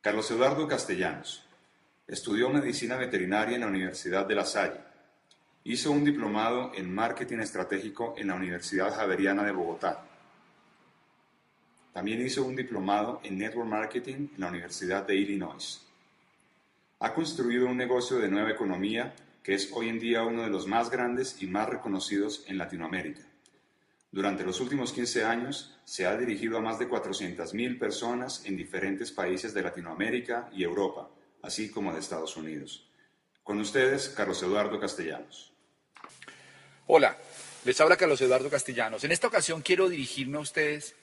Carlos Eduardo Castellanos. Estudió medicina veterinaria en la Universidad de La Salle. Hizo un diplomado en marketing estratégico en la Universidad Javeriana de Bogotá. También hizo un diplomado en network marketing en la Universidad de Illinois. Ha construido un negocio de nueva economía que es hoy en día uno de los más grandes y más reconocidos en Latinoamérica. Durante los últimos 15 años se ha dirigido a más de 400.000 personas en diferentes países de Latinoamérica y Europa, así como de Estados Unidos. Con ustedes, Carlos Eduardo Castellanos. Hola, les habla Carlos Eduardo Castellanos. En esta ocasión quiero dirigirme a ustedes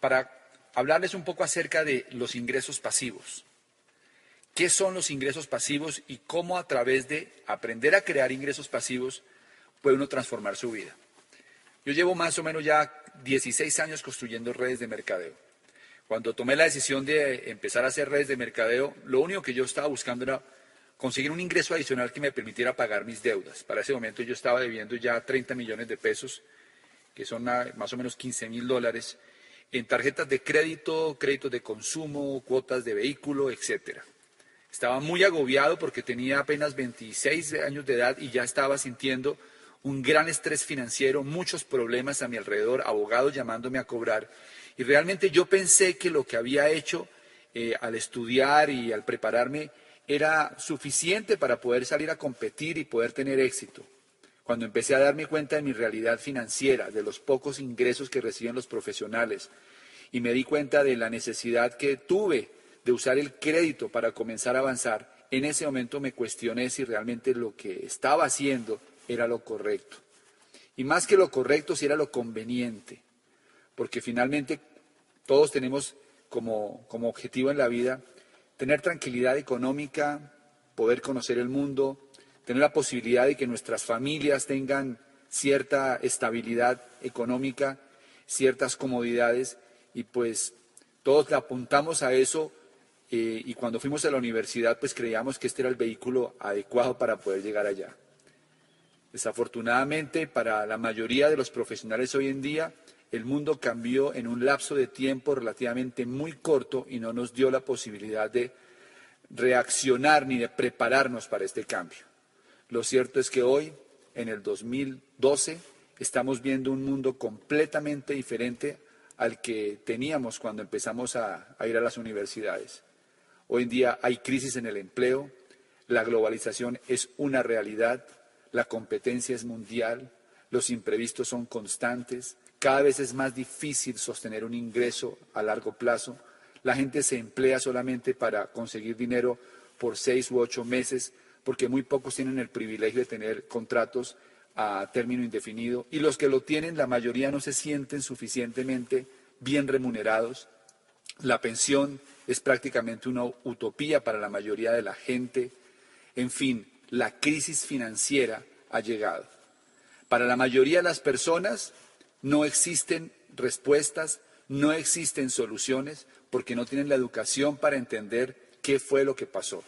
para hablarles un poco acerca de los ingresos pasivos. ¿Qué son los ingresos pasivos y cómo a través de aprender a crear ingresos pasivos puede uno transformar su vida? Yo llevo más o menos ya 16 años construyendo redes de mercadeo. Cuando tomé la decisión de empezar a hacer redes de mercadeo, lo único que yo estaba buscando era conseguir un ingreso adicional que me permitiera pagar mis deudas. Para ese momento yo estaba debiendo ya 30 millones de pesos, que son más o menos $15.000, en tarjetas de crédito, créditos de consumo, cuotas de vehículo, etcétera. Estaba muy agobiado porque tenía apenas 26 años de edad y ya estaba sintiendo un gran estrés financiero, muchos problemas a mi alrededor, abogados llamándome a cobrar. Y realmente yo pensé que lo que había hecho al estudiar y al prepararme era suficiente para poder salir a competir y poder tener éxito. Cuando empecé a darme cuenta de mi realidad financiera, de los pocos ingresos que reciben los profesionales, y me di cuenta de la necesidad que tuve de usar el crédito para comenzar a avanzar, en ese momento me cuestioné si realmente lo que estaba haciendo era lo correcto. Y más que lo correcto, si era lo conveniente. Porque finalmente todos tenemos como objetivo en la vida tener tranquilidad económica, poder conocer el mundo, tener la posibilidad de que nuestras familias tengan cierta estabilidad económica, ciertas comodidades, y pues todos le apuntamos a eso, y cuando fuimos a la universidad pues creíamos que este era el vehículo adecuado para poder llegar allá. Desafortunadamente, para la mayoría de los profesionales hoy en día, el mundo cambió en un lapso de tiempo relativamente muy corto y no nos dio la posibilidad de reaccionar ni de prepararnos para este cambio. Lo cierto es que hoy, en el 2012, estamos viendo un mundo completamente diferente al que teníamos cuando empezamos a ir a las universidades. Hoy en día hay crisis en el empleo, la globalización es una realidad, la competencia es mundial, los imprevistos son constantes, cada vez es más difícil sostener un ingreso a largo plazo, la gente se emplea solamente para conseguir dinero por 6 u 8 meses, porque muy pocos tienen el privilegio de tener contratos a término indefinido, y los que lo tienen, la mayoría no se sienten suficientemente bien remunerados. La pensión es prácticamente una utopía para la mayoría de la gente. En fin, la crisis financiera ha llegado. Para la mayoría de las personas no existen respuestas, no existen soluciones, porque no tienen la educación para entender qué fue lo que pasó.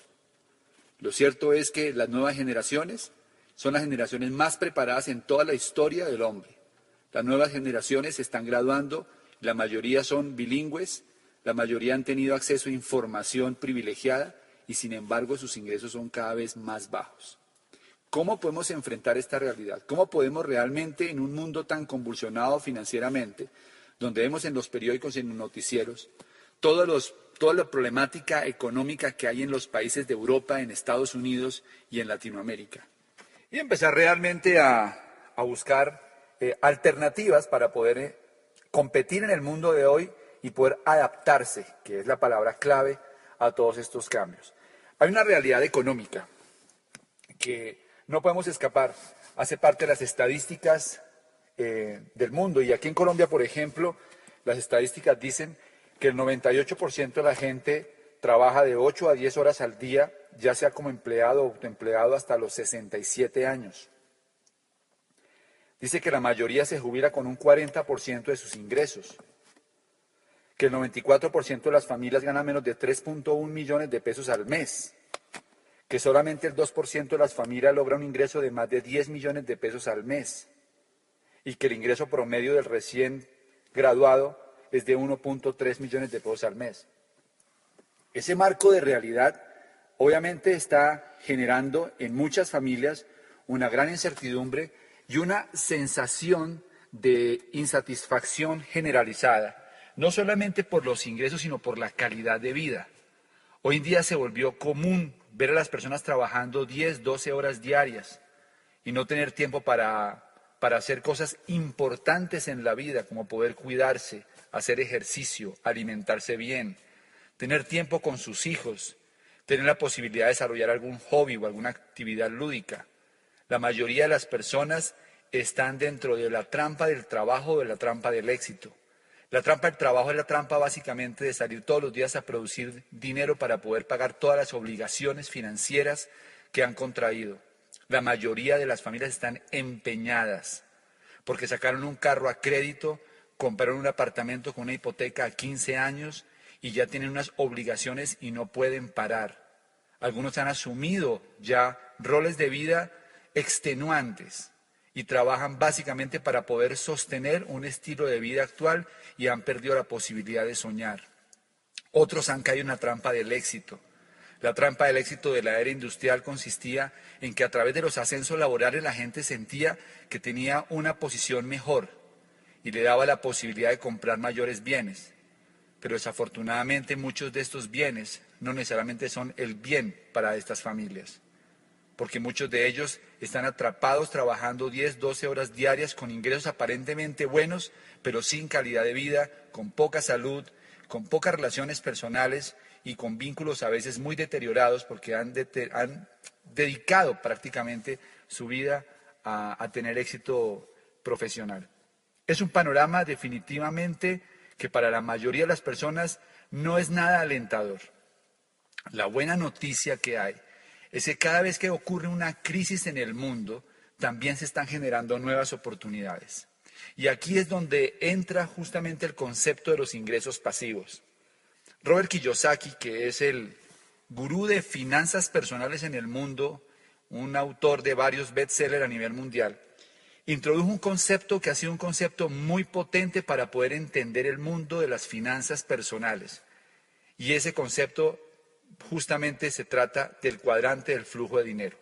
Lo cierto es que las nuevas generaciones son las generaciones más preparadas en toda la historia del hombre. Las nuevas generaciones se están graduando, la mayoría son bilingües, la mayoría han tenido acceso a información privilegiada y sin embargo sus ingresos son cada vez más bajos. ¿Cómo podemos enfrentar esta realidad? ¿Cómo podemos realmente, en un mundo tan convulsionado financieramente, donde vemos en los periódicos y en los noticieros toda la problemática económica que hay en los países de Europa, en Estados Unidos y en Latinoamérica? Y empezar realmente a buscar alternativas para poder competir en el mundo de hoy y poder adaptarse, que es la palabra clave, a todos estos cambios. Hay una realidad económica que no podemos escapar, hace parte de las estadísticas del mundo, y aquí en Colombia, por ejemplo, las estadísticas dicen que el 98% de la gente trabaja de 8 a 10 horas al día, ya sea como empleado o autoempleado, hasta los 67 años. Dice que la mayoría se jubila con un 40% de sus ingresos, que el 94% de las familias gana menos de 3.1 millones de pesos al mes, que solamente el 2% de las familias logra un ingreso de más de 10 millones de pesos al mes, y que el ingreso promedio del recién graduado es de 1.3 millones de pesos al mes. Ese marco de realidad obviamente está generando en muchas familias una gran incertidumbre y una sensación de insatisfacción generalizada, no solamente por los ingresos, sino por la calidad de vida. Hoy en día se volvió común ver a las personas trabajando 10, 12 horas diarias y no tener tiempo para hacer cosas importantes en la vida, como poder cuidarse, hacer ejercicio, alimentarse bien, tener tiempo con sus hijos, tener la posibilidad de desarrollar algún hobby o alguna actividad lúdica. La mayoría de las personas están dentro de la trampa del trabajo o de la trampa del éxito. La trampa del trabajo es la trampa básicamente de salir todos los días a producir dinero para poder pagar todas las obligaciones financieras que han contraído. La mayoría de las familias están empeñadas porque sacaron un carro a crédito, compraron un apartamento con una hipoteca a 15 años y ya tienen unas obligaciones y no pueden parar. Algunos han asumido ya roles de vida extenuantes y trabajan básicamente para poder sostener un estilo de vida actual y han perdido la posibilidad de soñar. Otros han caído en la trampa del éxito. La trampa del éxito de la era industrial consistía en que a través de los ascensos laborales la gente sentía que tenía una posición mejor y le daba la posibilidad de comprar mayores bienes. Pero desafortunadamente muchos de estos bienes no necesariamente son el bien para estas familias, porque muchos de ellos están atrapados trabajando 10, 12 horas diarias con ingresos aparentemente buenos, pero sin calidad de vida, con poca salud, con pocas relaciones personales y con vínculos a veces muy deteriorados porque han dedicado prácticamente su vida a tener éxito profesional. Es un panorama definitivamente que para la mayoría de las personas no es nada alentador. La buena noticia que hay es que cada vez que ocurre una crisis en el mundo, también se están generando nuevas oportunidades. Y aquí es donde entra justamente el concepto de los ingresos pasivos. Robert Kiyosaki, que es el gurú de finanzas personales en el mundo, un autor de varios bestsellers a nivel mundial, introdujo un concepto que ha sido un concepto muy potente para poder entender el mundo de las finanzas personales. Y ese concepto justamente se trata del cuadrante del flujo de dinero.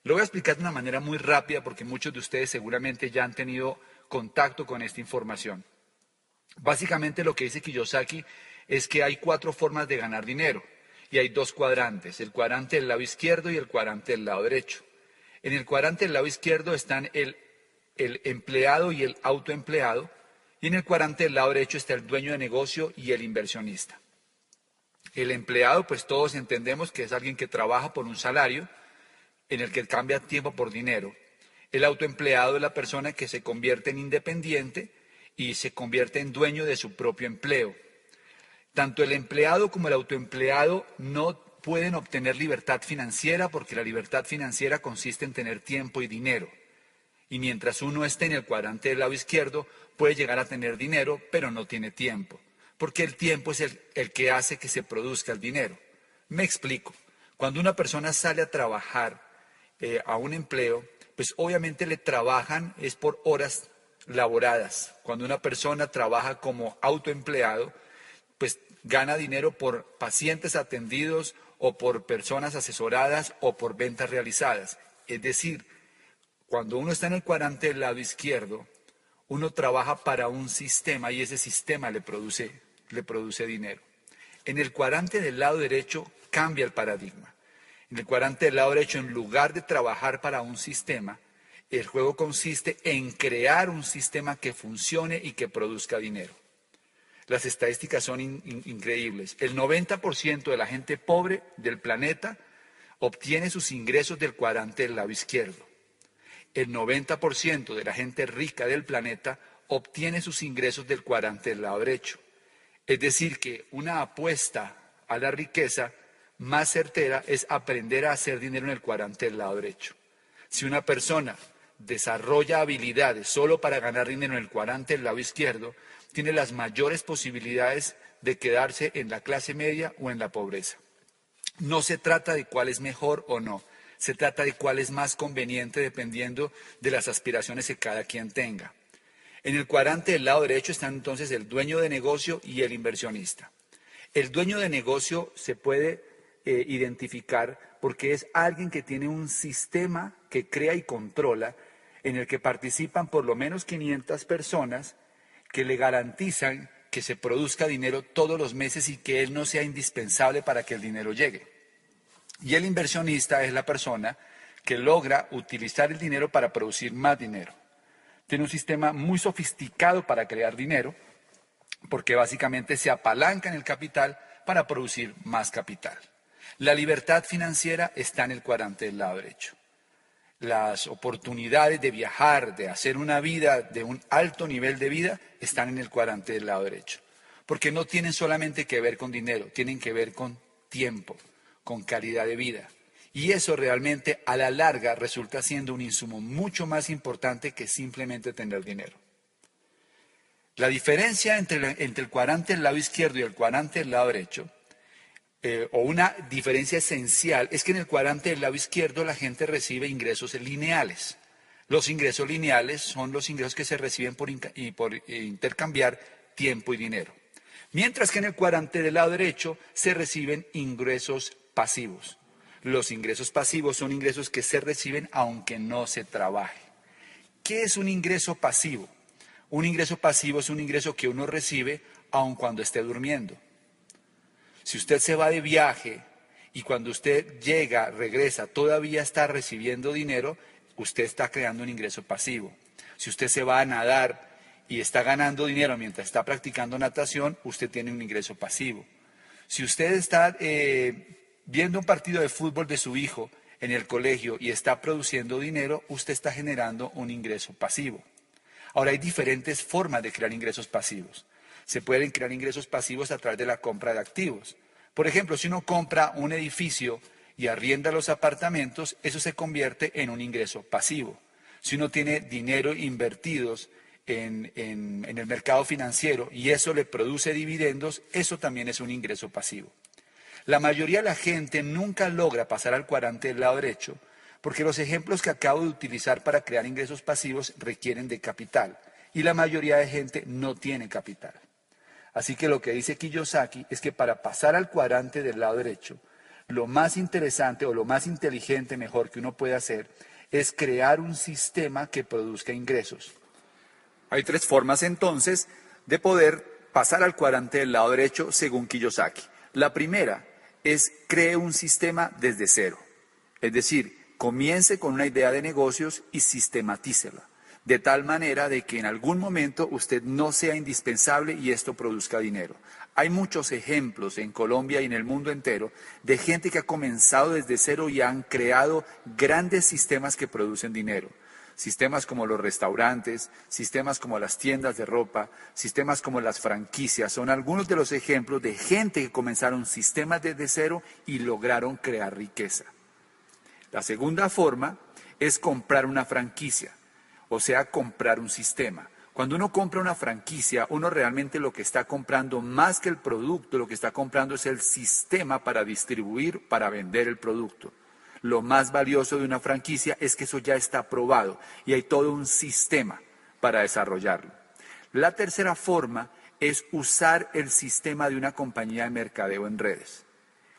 Lo voy a explicar de una manera muy rápida porque muchos de ustedes seguramente ya han tenido contacto con esta información. Básicamente lo que dice Kiyosaki es que hay 4 formas de ganar dinero y hay 2 cuadrantes, el cuadrante del lado izquierdo y el cuadrante del lado derecho. En el cuadrante del lado izquierdo están el empleado y el autoempleado, y en el cuadrante del lado derecho está el dueño de negocio y el inversionista. El empleado, pues todos entendemos que es alguien que trabaja por un salario en el que cambia tiempo por dinero. El autoempleado es la persona que se convierte en independiente y se convierte en dueño de su propio empleo. Tanto el empleado como el autoempleado no pueden obtener libertad financiera porque la libertad financiera consiste en tener tiempo y dinero. Y mientras uno esté en el cuadrante del lado izquierdo, puede llegar a tener dinero, pero no tiene tiempo. Porque el tiempo es el que hace que se produzca el dinero. Me explico. Cuando una persona sale a trabajar a un empleo, pues obviamente le trabajan es por horas laboradas. Cuando una persona trabaja como autoempleado, pues gana dinero por pacientes atendidos o por personas asesoradas o por ventas realizadas. Es decir, cuando uno está en el cuadrante del lado izquierdo, uno trabaja para un sistema y ese sistema le produce dinero. En el cuadrante del lado derecho cambia el paradigma. En el cuadrante del lado derecho, en lugar de trabajar para un sistema, el juego consiste en crear un sistema que funcione y que produzca dinero. Las estadísticas son increíbles. El 90% de la gente pobre del planeta obtiene sus ingresos del cuadrante del lado izquierdo. El 90% de la gente rica del planeta obtiene sus ingresos del cuadrante del lado derecho. Es decir, que una apuesta a la riqueza más certera es aprender a hacer dinero en el cuadrante del lado derecho. Si una persona desarrolla habilidades solo para ganar dinero en el cuadrante del lado izquierdo, tiene las mayores posibilidades de quedarse en la clase media o en la pobreza. No se trata de cuál es mejor o no. Se trata de cuál es más conveniente dependiendo de las aspiraciones que cada quien tenga. En el cuadrante del lado derecho están entonces el dueño de negocio y el inversionista. El dueño de negocio se puede identificar porque es alguien que tiene un sistema que crea y controla en el que participan por lo menos 500 personas que le garantizan que se produzca dinero todos los meses y que él no sea indispensable para que el dinero llegue. Y el inversionista es la persona que logra utilizar el dinero para producir más dinero. Tiene un sistema muy sofisticado para crear dinero, porque básicamente se apalanca en el capital para producir más capital. La libertad financiera está en el cuadrante del lado derecho. Las oportunidades de viajar, de hacer una vida de un alto nivel de vida, están en el cuadrante del lado derecho. Porque no tienen solamente que ver con dinero, tienen que ver con tiempo, con calidad de vida. Y eso realmente a la larga resulta siendo un insumo mucho más importante que simplemente tener dinero. La diferencia entre el cuadrante del lado izquierdo y el cuadrante del lado derecho, o una diferencia esencial, es que en el cuadrante del lado izquierdo la gente recibe ingresos lineales. Los ingresos lineales son los ingresos que se reciben por intercambiar tiempo y dinero. Mientras que en el cuadrante del lado derecho se reciben ingresos pasivos. Los ingresos pasivos son ingresos que se reciben aunque no se trabaje. ¿Qué es un ingreso pasivo? Un ingreso pasivo es un ingreso que uno recibe aun cuando esté durmiendo. Si usted se va de viaje y cuando usted llega, regresa, todavía está recibiendo dinero, usted está creando un ingreso pasivo. Si usted se va a nadar y está ganando dinero mientras está practicando natación, usted tiene un ingreso pasivo. Si usted está viendo un partido de fútbol de su hijo en el colegio y está produciendo dinero, usted está generando un ingreso pasivo. Ahora, hay diferentes formas de crear ingresos pasivos. Se pueden crear ingresos pasivos a través de la compra de activos. Por ejemplo, si uno compra un edificio y arrienda los apartamentos, eso se convierte en un ingreso pasivo. Si uno tiene dinero invertidos en el mercado financiero y eso le produce dividendos, eso también es un ingreso pasivo. La mayoría de la gente nunca logra pasar al cuadrante del lado derecho porque los ejemplos que acabo de utilizar para crear ingresos pasivos requieren de capital y la mayoría de gente no tiene capital. Así que lo que dice Kiyosaki es que para pasar al cuadrante del lado derecho, lo más interesante o lo más inteligente mejor que uno puede hacer es crear un sistema que produzca ingresos. Hay tres formas entonces de poder pasar al cuadrante del lado derecho según Kiyosaki. La primera es cree un sistema desde cero, es decir, comience con una idea de negocios y sistematícela, de tal manera de que en algún momento usted no sea indispensable y esto produzca dinero. Hay muchos ejemplos en Colombia y en el mundo entero de gente que ha comenzado desde cero y han creado grandes sistemas que producen dinero. Sistemas como los restaurantes, sistemas como las tiendas de ropa, sistemas como las franquicias, son algunos de los ejemplos de gente que comenzaron sistemas desde cero y lograron crear riqueza. La segunda forma es comprar una franquicia, o sea, comprar un sistema. Cuando uno compra una franquicia, uno realmente lo que está comprando, más que el producto, lo que está comprando es el sistema para distribuir, para vender el producto. Lo más valioso de una franquicia es que eso ya está probado y hay todo un sistema para desarrollarlo. La tercera forma es usar el sistema de una compañía de mercadeo en redes.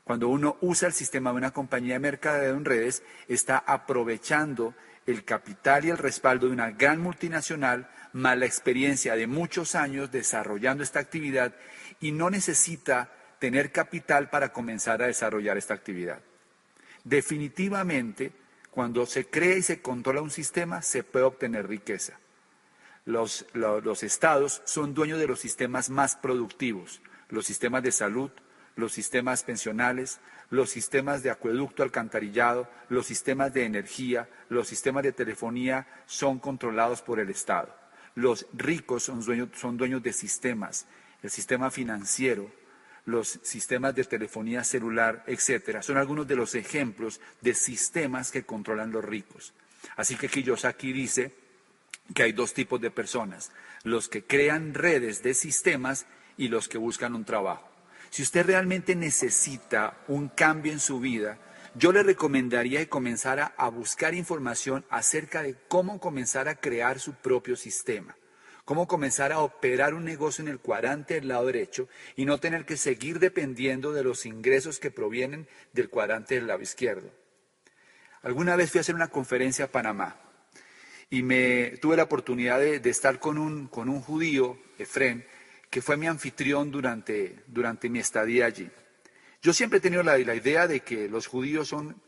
Cuando uno usa el sistema de una compañía de mercadeo en redes, está aprovechando el capital y el respaldo de una gran multinacional, más la experiencia de muchos años desarrollando esta actividad y no necesita tener capital para comenzar a desarrollar esta actividad. Definitivamente, cuando se crea y se controla un sistema, se puede obtener riqueza. Los estados son dueños de los sistemas más productivos, los sistemas de salud, los sistemas pensionales, los sistemas de acueducto, alcantarillado, los sistemas de energía, los sistemas de telefonía son controlados por el Estado. Los ricos son dueños de sistemas, el sistema financiero, los sistemas de telefonía celular, etcétera. Son algunos de los ejemplos de sistemas que controlan los ricos. Así que Kiyosaki dice que hay dos tipos de personas, los que crean redes de sistemas y los que buscan un trabajo. Si usted realmente necesita un cambio en su vida, yo le recomendaría que comenzara a buscar información acerca de cómo comenzar a crear su propio sistema, Cómo comenzar a operar un negocio en el cuadrante del lado derecho y no tener que seguir dependiendo de los ingresos que provienen del cuadrante del lado izquierdo. Alguna vez fui a hacer una conferencia a Panamá y tuve la oportunidad de estar con un judío, Efrén, que fue mi anfitrión durante mi estadía allí. Yo siempre he tenido la idea de que los judíos son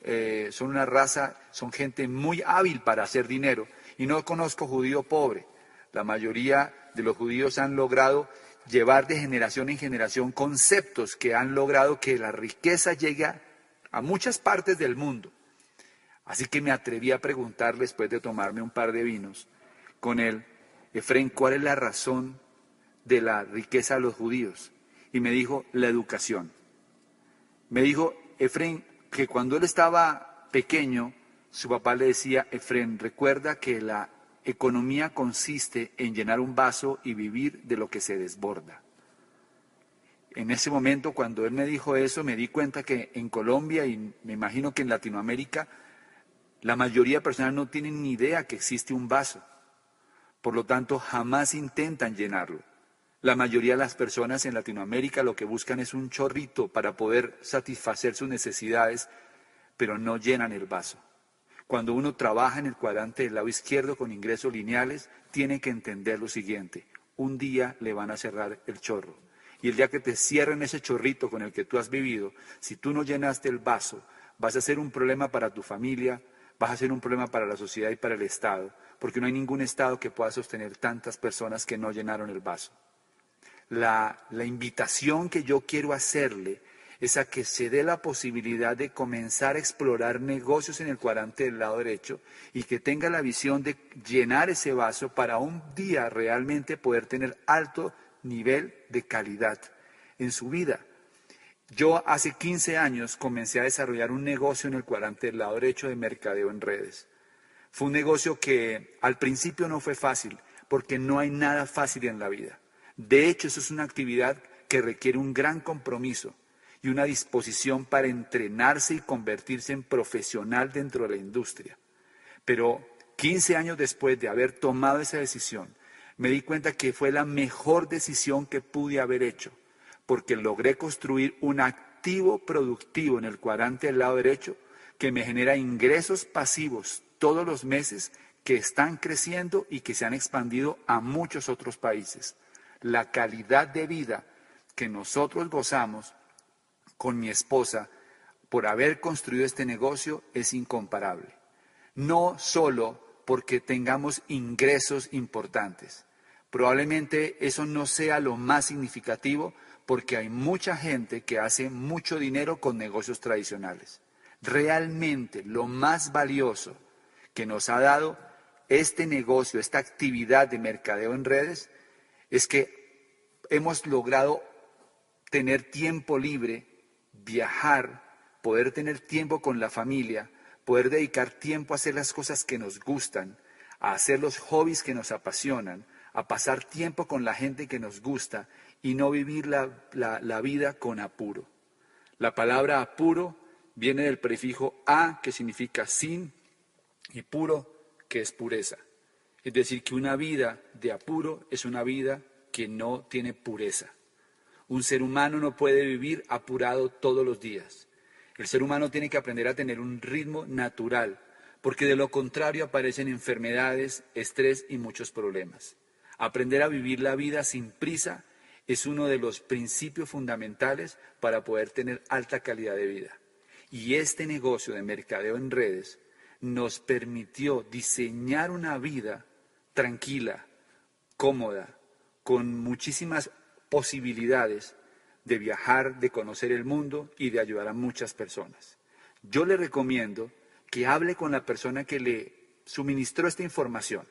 una raza, son gente muy hábil para hacer dinero, y no conozco judío pobre. La mayoría de los judíos han logrado llevar de generación en generación conceptos que han logrado que la riqueza llegue a muchas partes del mundo. Así que me atreví a preguntarle, después de tomarme un par de vinos con él, Efrén, ¿cuál es la razón de la riqueza de los judíos? Y me dijo, la educación. Me dijo, Efrén, que cuando él estaba pequeño, su papá le decía, Efrén, recuerda que la economía consiste en llenar un vaso y vivir de lo que se desborda. En ese momento, cuando él me dijo eso, me di cuenta que en Colombia y me imagino que en Latinoamérica, la mayoría de personas no tienen ni idea que existe un vaso. Por lo tanto, jamás intentan llenarlo. La mayoría de las personas en Latinoamérica lo que buscan es un chorrito para poder satisfacer sus necesidades, pero no llenan el vaso. Cuando uno trabaja en el cuadrante del lado izquierdo con ingresos lineales, tiene que entender lo siguiente: un día le van a cerrar el chorro. Y el día que te cierren ese chorrito con el que tú has vivido, si tú no llenaste el vaso, vas a ser un problema para tu familia, vas a ser un problema para la sociedad y para el Estado, porque no hay ningún Estado que pueda sostener tantas personas que no llenaron el vaso. La invitación que yo quiero hacerle es a que se dé la posibilidad de comenzar a explorar negocios en el cuadrante del lado derecho y que tenga la visión de llenar ese vaso para un día realmente poder tener alto nivel de calidad en su vida. Yo hace 15 años comencé a desarrollar un negocio en el cuadrante del lado derecho de mercadeo en redes. Fue un negocio que al principio no fue fácil, porque no hay nada fácil en la vida. De hecho, eso es una actividad que requiere un gran compromiso y una disposición para entrenarse y convertirse en profesional dentro de la industria. Pero 15 años después de haber tomado esa decisión, me di cuenta que fue la mejor decisión que pude haber hecho, porque logré construir un activo productivo en el cuadrante del lado derecho que me genera ingresos pasivos todos los meses que están creciendo y que se han expandido a muchos otros países. La calidad de vida que nosotros gozamos con mi esposa por haber construido este negocio es incomparable. No solo porque tengamos ingresos importantes. Probablemente eso no sea lo más significativo porque hay mucha gente que hace mucho dinero con negocios tradicionales. Realmente lo más valioso que nos ha dado este negocio, esta actividad de mercadeo en redes, es que hemos logrado tener tiempo libre, viajar, poder tener tiempo con la familia, poder dedicar tiempo a hacer las cosas que nos gustan, a hacer los hobbies que nos apasionan, a pasar tiempo con la gente que nos gusta y no vivir la vida con apuro. La palabra apuro viene del prefijo a, que significa sin, y puro, que es pureza. Es decir, que una vida de apuro es una vida que no tiene pureza. Un ser humano no puede vivir apurado todos los días. El ser humano tiene que aprender a tener un ritmo natural, porque de lo contrario aparecen enfermedades, estrés y muchos problemas. Aprender a vivir la vida sin prisa es uno de los principios fundamentales para poder tener alta calidad de vida. Y este negocio de mercadeo en redes nos permitió diseñar una vida tranquila, cómoda, con muchísimas posibilidades de viajar, de conocer el mundo y de ayudar a muchas personas. Yo le recomiendo que hable con la persona que le suministró esta información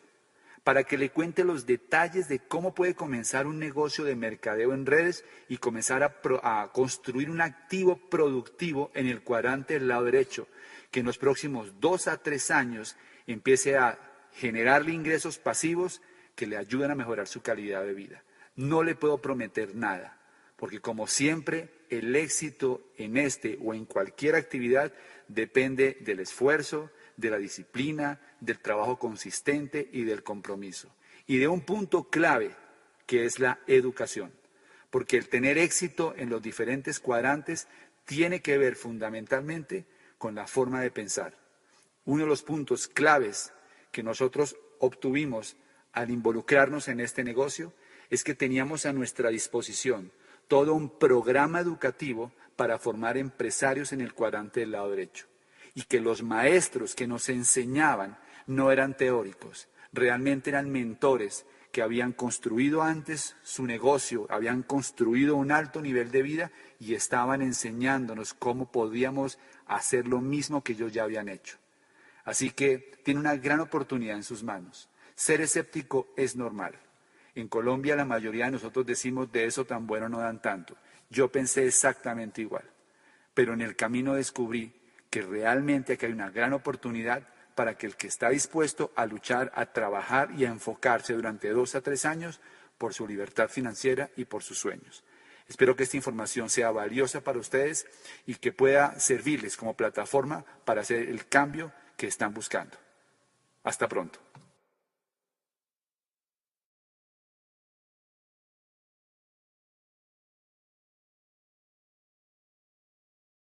para que le cuente los detalles de cómo puede comenzar un negocio de mercadeo en redes y comenzar a construir un activo productivo en el cuadrante del lado derecho, que en los próximos 2 a 3 años empiece a generarle ingresos pasivos que le ayuden a mejorar su calidad de vida. No le puedo prometer nada, porque como siempre, el éxito en este o en cualquier actividad depende del esfuerzo, de la disciplina, del trabajo consistente y del compromiso. y de un punto clave que es la educación, porque el tener éxito en los diferentes cuadrantes tiene que ver fundamentalmente con la forma de pensar. Uno de los puntos claves que nosotros obtuvimos al involucrarnos en este negocio es que teníamos a nuestra disposición todo un programa educativo para formar empresarios en el cuadrante del lado derecho y que los maestros que nos enseñaban no eran teóricos, realmente eran mentores que habían construido antes su negocio, habían construido un alto nivel de vida y estaban enseñándonos cómo podíamos hacer lo mismo que ellos ya habían hecho. Así que tiene una gran oportunidad en sus manos. Ser escéptico es normal. En Colombia la mayoría de nosotros decimos de eso tan bueno no dan tanto. Yo pensé exactamente igual, pero en el camino descubrí que realmente aquí hay una gran oportunidad para que el que está dispuesto a luchar, a trabajar y a enfocarse durante 2 a 3 años por su libertad financiera y por sus sueños. Espero que esta información sea valiosa para ustedes y que pueda servirles como plataforma para hacer el cambio que están buscando. Hasta pronto.